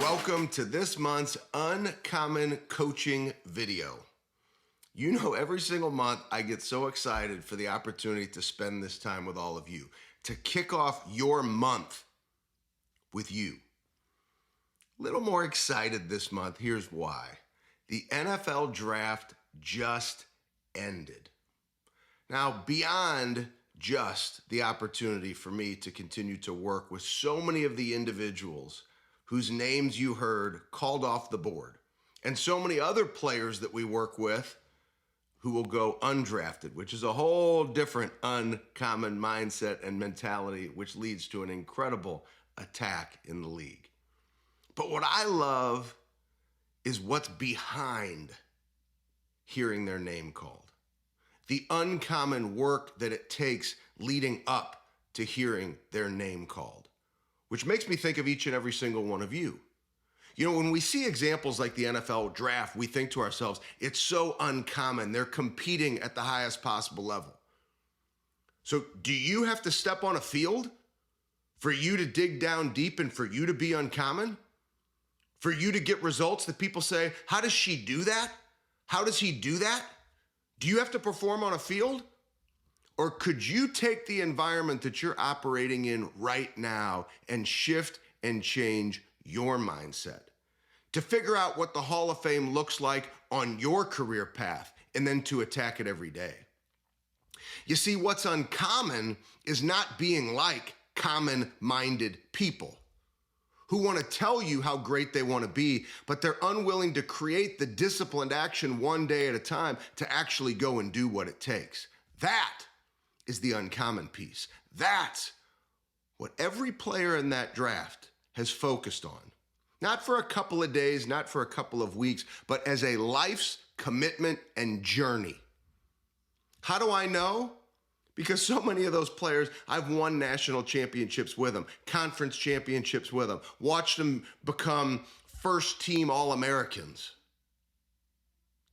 Welcome to this month's Uncommon Coaching video. You know, every single month I get so excited for the opportunity to spend this time with all of you, to kick off your month with you. A little more excited this month, here's why. The NFL draft just ended. Now, beyond just the opportunity for me to continue to work with so many of the individuals whose names you heard called off the board, and so many other players that we work with who will go undrafted, which is a whole different uncommon mindset and mentality, which leads to an incredible attack in the league. But what I love is what's behind hearing their name called. The uncommon work that it takes leading up to hearing their name called, which makes me think of each and every single one of you. You know, when we see examples like the NFL draft, we think to ourselves, it's so uncommon. They're competing at the highest possible level. So do you have to step on a field for you to dig down deep and for you to be uncommon? For you to get results that people say, how does she do that? How does he do that? Do you have to perform on a field? Or could you take the environment that you're operating in right now and shift and change your mindset to figure out what the Hall of Fame looks like on your career path and then to attack it every day? You see, what's uncommon is not being like common-minded people who want to tell you how great they want to be, but they're unwilling to create the disciplined action one day at a time to actually go and do what it takes. That is the uncommon piece. That's what every player in that draft has focused on. Not for a couple of days, not for a couple of weeks, but as a life's commitment and journey. How do I know? Because so many of those players, I've won national championships with them, conference championships with them, watched them become first team All-Americans,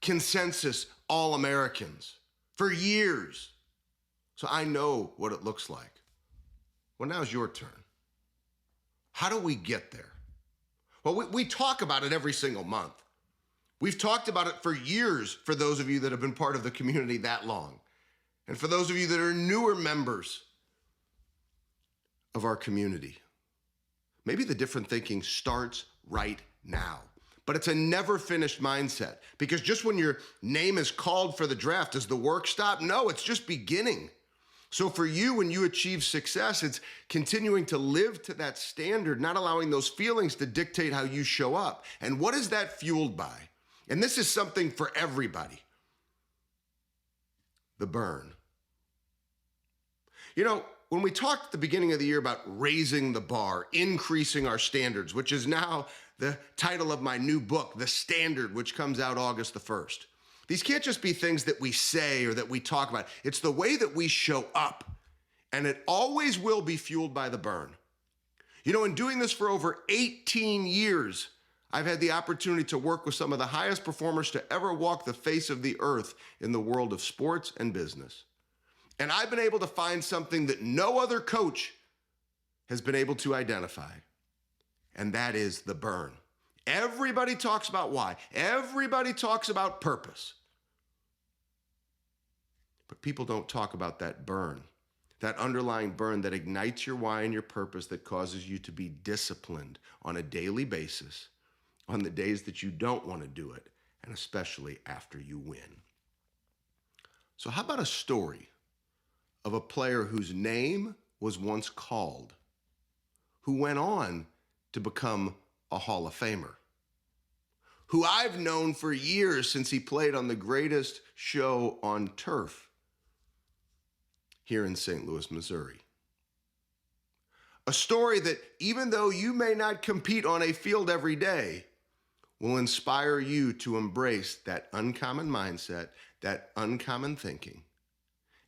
consensus All-Americans for years. So I know what it looks like. Well, now's your turn. How do we get there? Well, we talk about it every single month. We've talked about it for years for those of you that have been part of the community that long. And for those of you that are newer members of our community, maybe the different thinking starts right now. But it's a never finished mindset, because just when your name is called for the draft, does the work stop? No, it's just beginning. So for you, when you achieve success, it's continuing to live to that standard, not allowing those feelings to dictate how you show up. And what is that fueled by? And this is something for everybody. The burn. You know, when we talked at the beginning of the year about raising the bar, increasing our standards, which is now the title of my new book, The Standard, which comes out August the 1st. These can't just be things that we say or that we talk about. It's the way that we show up, and it always will be fueled by the burn. You know, in doing this for over 18 years, I've had the opportunity to work with some of the highest performers to ever walk the face of the earth in the world of sports and business. And I've been able to find something that no other coach has been able to identify, and that is the burn. Everybody talks about why. Everybody talks about purpose. But people don't talk about that burn, that underlying burn that ignites your why and your purpose, that causes you to be disciplined on a daily basis on the days that you don't want to do it, and especially after you win. So how about a story of a player whose name was once called, who went on to become a Hall of Famer, who I've known for years since he played on the greatest show on turf here in St. Louis, Missouri. A story that, even though you may not compete on a field every day, will inspire you to embrace that uncommon mindset, that uncommon thinking,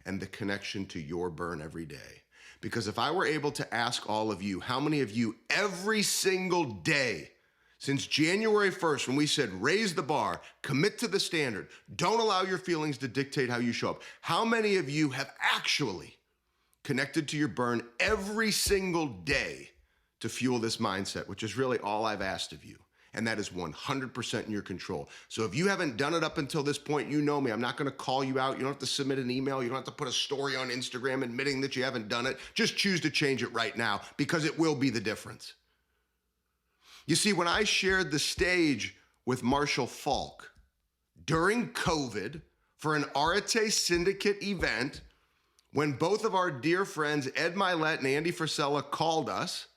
and the connection to your burn every day. Because if I were able to ask all of you, how many of you every single day since January 1st, when we said raise the bar, commit to the standard, don't allow your feelings to dictate how you show up, how many of you have actually connected to your burn every single day to fuel this mindset, which is really all I've asked of you. And that is 100% in your control. So if you haven't done it up until this point, you know me. I'm not going to call you out. You don't have to submit an email. You don't have to put a story on Instagram admitting that you haven't done it. Just choose to change it right now because it will be the difference. You see, when I shared the stage with Marshall Faulk during COVID for an Arete Syndicate event, when both of our dear friends, Ed Milet and Andy Frisella, called us,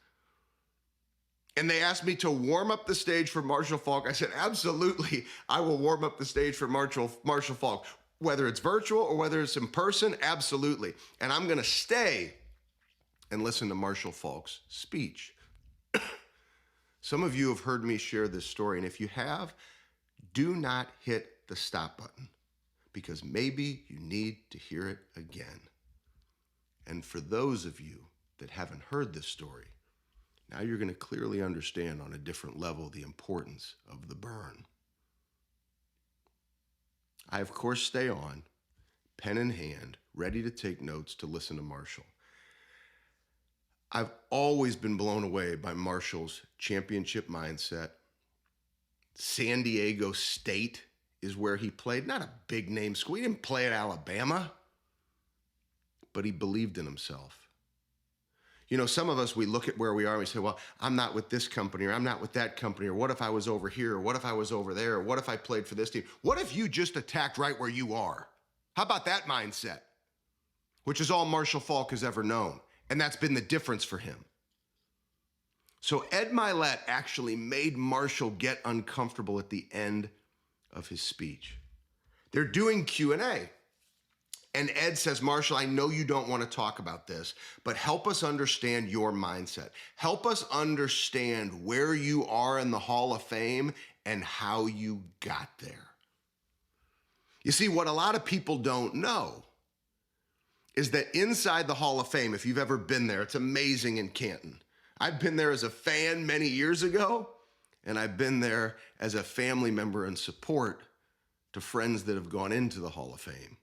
and they asked me to warm up the stage for Marshall Faulk, I said, absolutely, I will warm up the stage for Marshall Faulk. Whether it's virtual or whether it's in person, absolutely. And I'm going to stay and listen to Marshall Faulk's speech. Some of you have heard me share this story, and if you have, do not hit the stop button because maybe you need to hear it again. And for those of you that haven't heard this story, now you're going to clearly understand on a different level the importance of the burn. I, of course, stay on, pen in hand, ready to take notes to listen to Marshall. I've always been blown away by Marshall's championship mindset. San Diego State is where he played, not a big name school. He didn't play at Alabama, but he believed in himself. You know, some of us, we look at where we are and we say, well, I'm not with this company, or I'm not with that company, or what if I was over here, or what if I was over there, or what if I played for this team? What if you just attacked right where you are? How about that mindset? Which is all Marshall Faulk has ever known, and that's been the difference for him. So Ed Milet actually made Marshall get uncomfortable at the end of his speech. They're doing Q&A. And Ed says, Marshall, I know you don't want to talk about this, but help us understand your mindset. Help us understand where you are in the Hall of Fame and how you got there. You see, what a lot of people don't know is that inside the Hall of Fame, if you've ever been there, it's amazing in Canton. I've been there as a fan many years ago, and I've been there as a family member and support to friends that have gone into the Hall of Fame.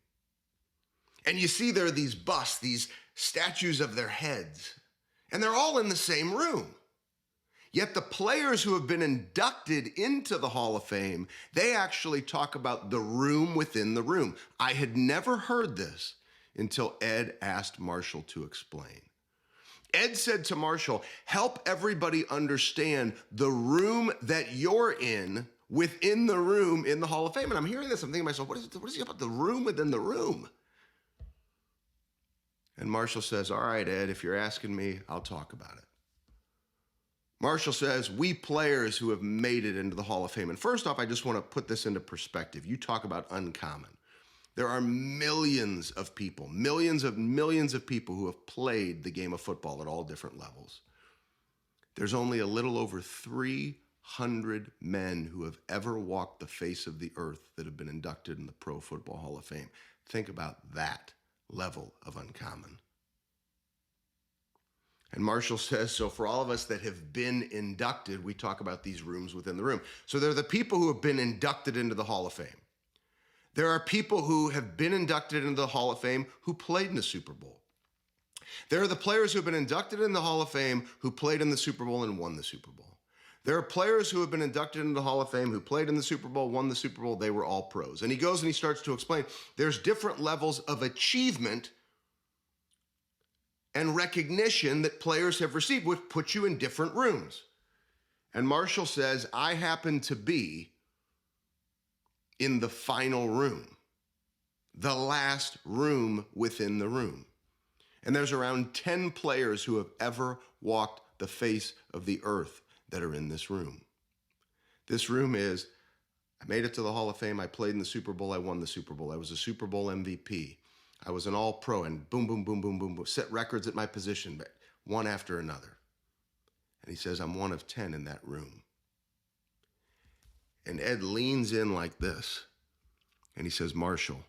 And you see there are these busts, these statues of their heads, and they're all in the same room. Yet the players who have been inducted into the Hall of Fame, they actually talk about the room within the room. I had never heard this until Ed asked Marshall to explain. Ed said to Marshall, help everybody understand the room that you're in within the room in the Hall of Fame. And I'm hearing this, I'm thinking to myself, what is he about the room within the room? And Marshall says, all right, Ed, if you're asking me, I'll talk about it. Marshall says, we players who have made it into the Hall of Fame. And first off, I just want to put this into perspective. You talk about uncommon. There are millions of people, millions of people who have played the game of football at all different levels. There's only a little over 300 men who have ever walked the face of the earth that have been inducted in the Pro Football Hall of Fame. Think about that level of uncommon. And Marshall says, so for all of us that have been inducted, we talk about these rooms within the room. So there are the people who have been inducted into the Hall of Fame. There are people who have been inducted into the Hall of Fame who played in the Super Bowl. There are the players who have been inducted in the Hall of Fame who played in the Super Bowl and won the Super Bowl. There are players who have been inducted into the Hall of Fame who played in the Super Bowl, won the Super Bowl, they were all pros. And he goes and he starts to explain there's different levels of achievement and recognition that players have received, which put you in different rooms. And Marshall says, I happen to be in the final room, the last room within the room. And there's around 10 players who have ever walked the face of the earth that are in this room. This room is, I made it to the Hall of Fame, I played in the Super Bowl, I won the Super Bowl, I was a Super Bowl MVP, I was an all-pro, and boom, boom, boom, boom, boom, boom, set records at my position, one after another. And he says, I'm one of 10 in that room. And Ed leans in like this, and he says, Marshall,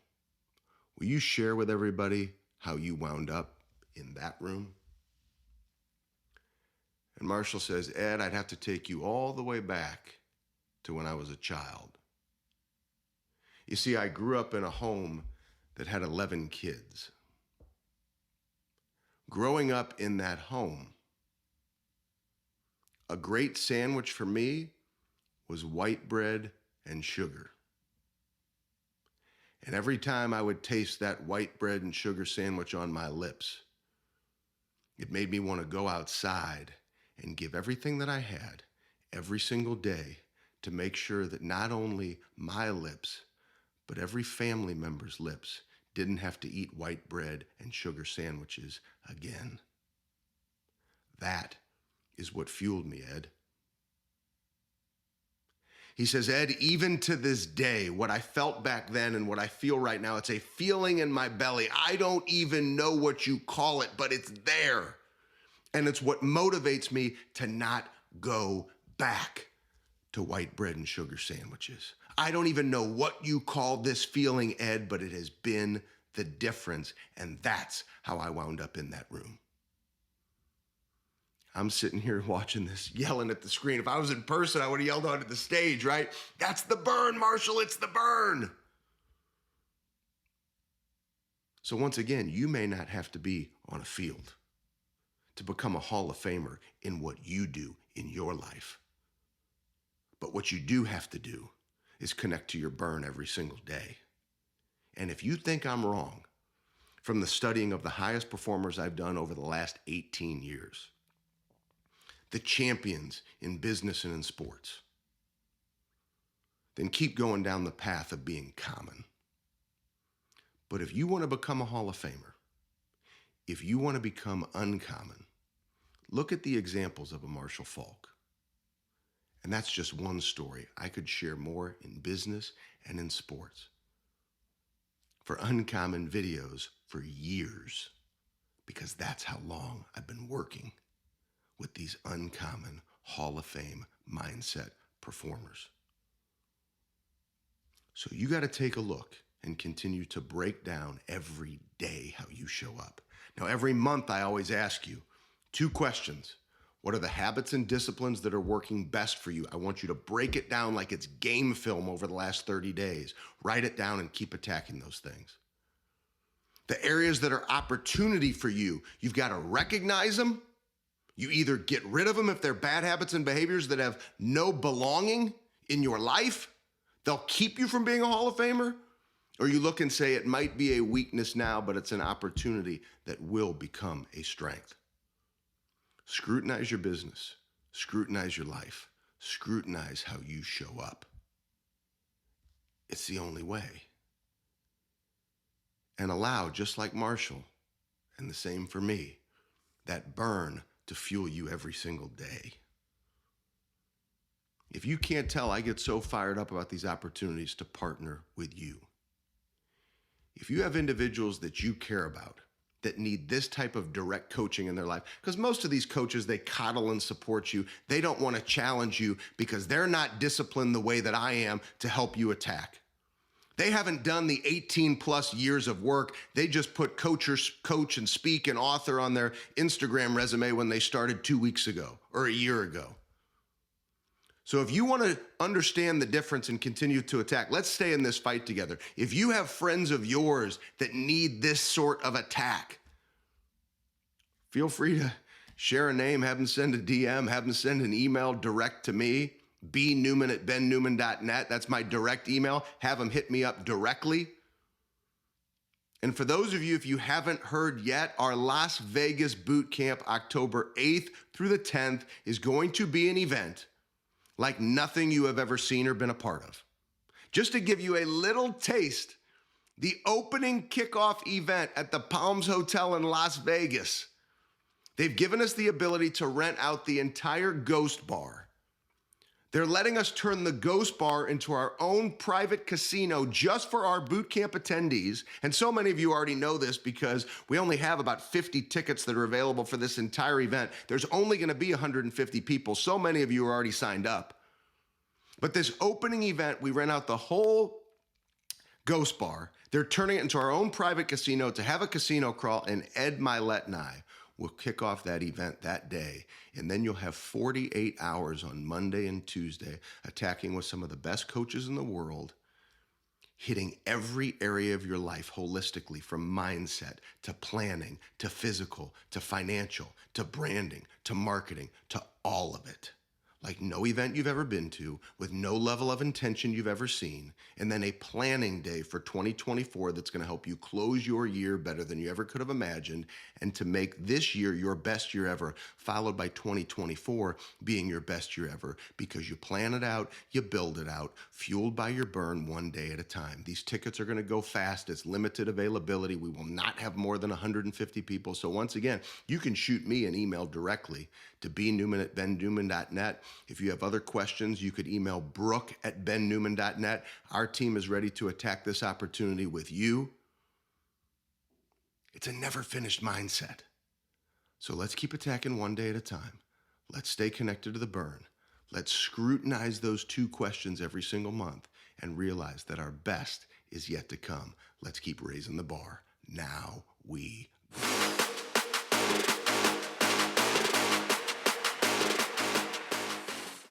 will you share with everybody how you wound up in that room? And Marshall says, Ed, I'd have to take you all the way back to when I was a child. You see, I grew up in a home that had 11 kids. Growing up in that home, a great sandwich for me was white bread and sugar. And every time I would taste that white bread and sugar sandwich on my lips, it made me want to go outside and give everything that I had every single day to make sure that not only my lips, but every family member's lips didn't have to eat white bread and sugar sandwiches again. That is what fueled me, Ed. He says, Ed, even to this day, what I felt back then and what I feel right now, it's a feeling in my belly. I don't even know what you call it, but it's there. And it's what motivates me to not go back to white bread and sugar sandwiches. I don't even know what you call this feeling, Ed, but it has been the difference. And that's how I wound up in that room. I'm sitting here watching this, yelling at the screen. If I was in person, I would have yelled onto the stage, right? That's the burn, Marshall, it's the burn. So once again, you may not have to be on a field to become a Hall of Famer in what you do in your life. But what you do have to do is connect to your burn every single day. And if you think I'm wrong, from the studying of the highest performers I've done over the last 18 years, the champions in business and in sports, then keep going down the path of being common. But if you want to become a Hall of Famer, if you want to become uncommon, look at the examples of a Marshall Faulk. And that's just one story. I could share more in business and in sports for uncommon videos for years, because that's how long I've been working with these uncommon Hall of Fame mindset performers. So you got to take a look and continue to break down every day how you show up. Now, every month I always ask you 2 questions. What are the habits and disciplines that are working best for you? I want you to break it down like it's game film over the last 30 days. Write it down and keep attacking those things. The areas that are opportunity for you, you've got to recognize them. You either get rid of them if they're bad habits and behaviors that have no belonging in your life. They'll keep you from being a Hall of Famer. Or you look and say it might be a weakness now, but it's an opportunity that will become a strength. Scrutinize your business. Scrutinize your life. Scrutinize how you show up. It's the only way. And allow, just like Marshall, and the same for me, that burn to fuel you every single day. If you can't tell, I get so fired up about these opportunities to partner with you. If you have individuals that you care about that need this type of direct coaching in their life, because most of these coaches, they coddle and support you. They don't want to challenge you because they're not disciplined the way that I am to help you attack. They haven't done the 18 plus years of work. They just put coach and speak and author on their Instagram resume when they started 2 weeks ago or a year ago. So if you want to understand the difference and continue to attack, let's stay in this fight together. If you have friends of yours that need this sort of attack, feel free to share a name, have them send a DM, have them send an email direct to me, bnewman@bennewman.net. That's my direct email. Have them hit me up directly. And for those of you, if you haven't heard yet, our Las Vegas boot camp, October 8th through the 10th, is going to be an event like nothing you have ever seen or been a part of. Just to give you a little taste, the opening kickoff event at the Palms Hotel in Las Vegas, they've given us the ability to rent out the entire Ghost Bar. They're letting us turn the Ghost Bar into our own private casino just for our boot camp attendees. And so many of you already know this because we only have about 50 tickets that are available for this entire event. There's only going to be 150 people. So many of you are already signed up. But this opening event, we rent out the whole Ghost Bar. They're turning it into our own private casino to have a casino crawl, and Ed Milet and I will kick off that event that day. And then you'll have 48 hours on Monday and Tuesday attacking with some of the best coaches in the world, hitting every area of your life holistically, from mindset to planning to physical to financial to branding to marketing to all of it. Like no event you've ever been to, with no level of intention you've ever seen, and then a planning day for 2024 that's going to help you close your year better than you ever could have imagined, and to make this year your best year ever, followed by 2024 being your best year ever, because you plan it out, you build it out, fueled by your burn one day at a time. These tickets are going to go fast. It's limited availability. We will not have more than 150 people. So once again, you can shoot me an email directly to bnewman@bennewman.net. If you have other questions, you could email brooke@bennewman.net. Our team is ready to attack this opportunity with you. It's a never finished mindset. So let's keep attacking one day at a time. Let's stay connected to the burn. Let's scrutinize those 2 questions every single month and realize that our best is yet to come. Let's keep raising the bar. Now we go.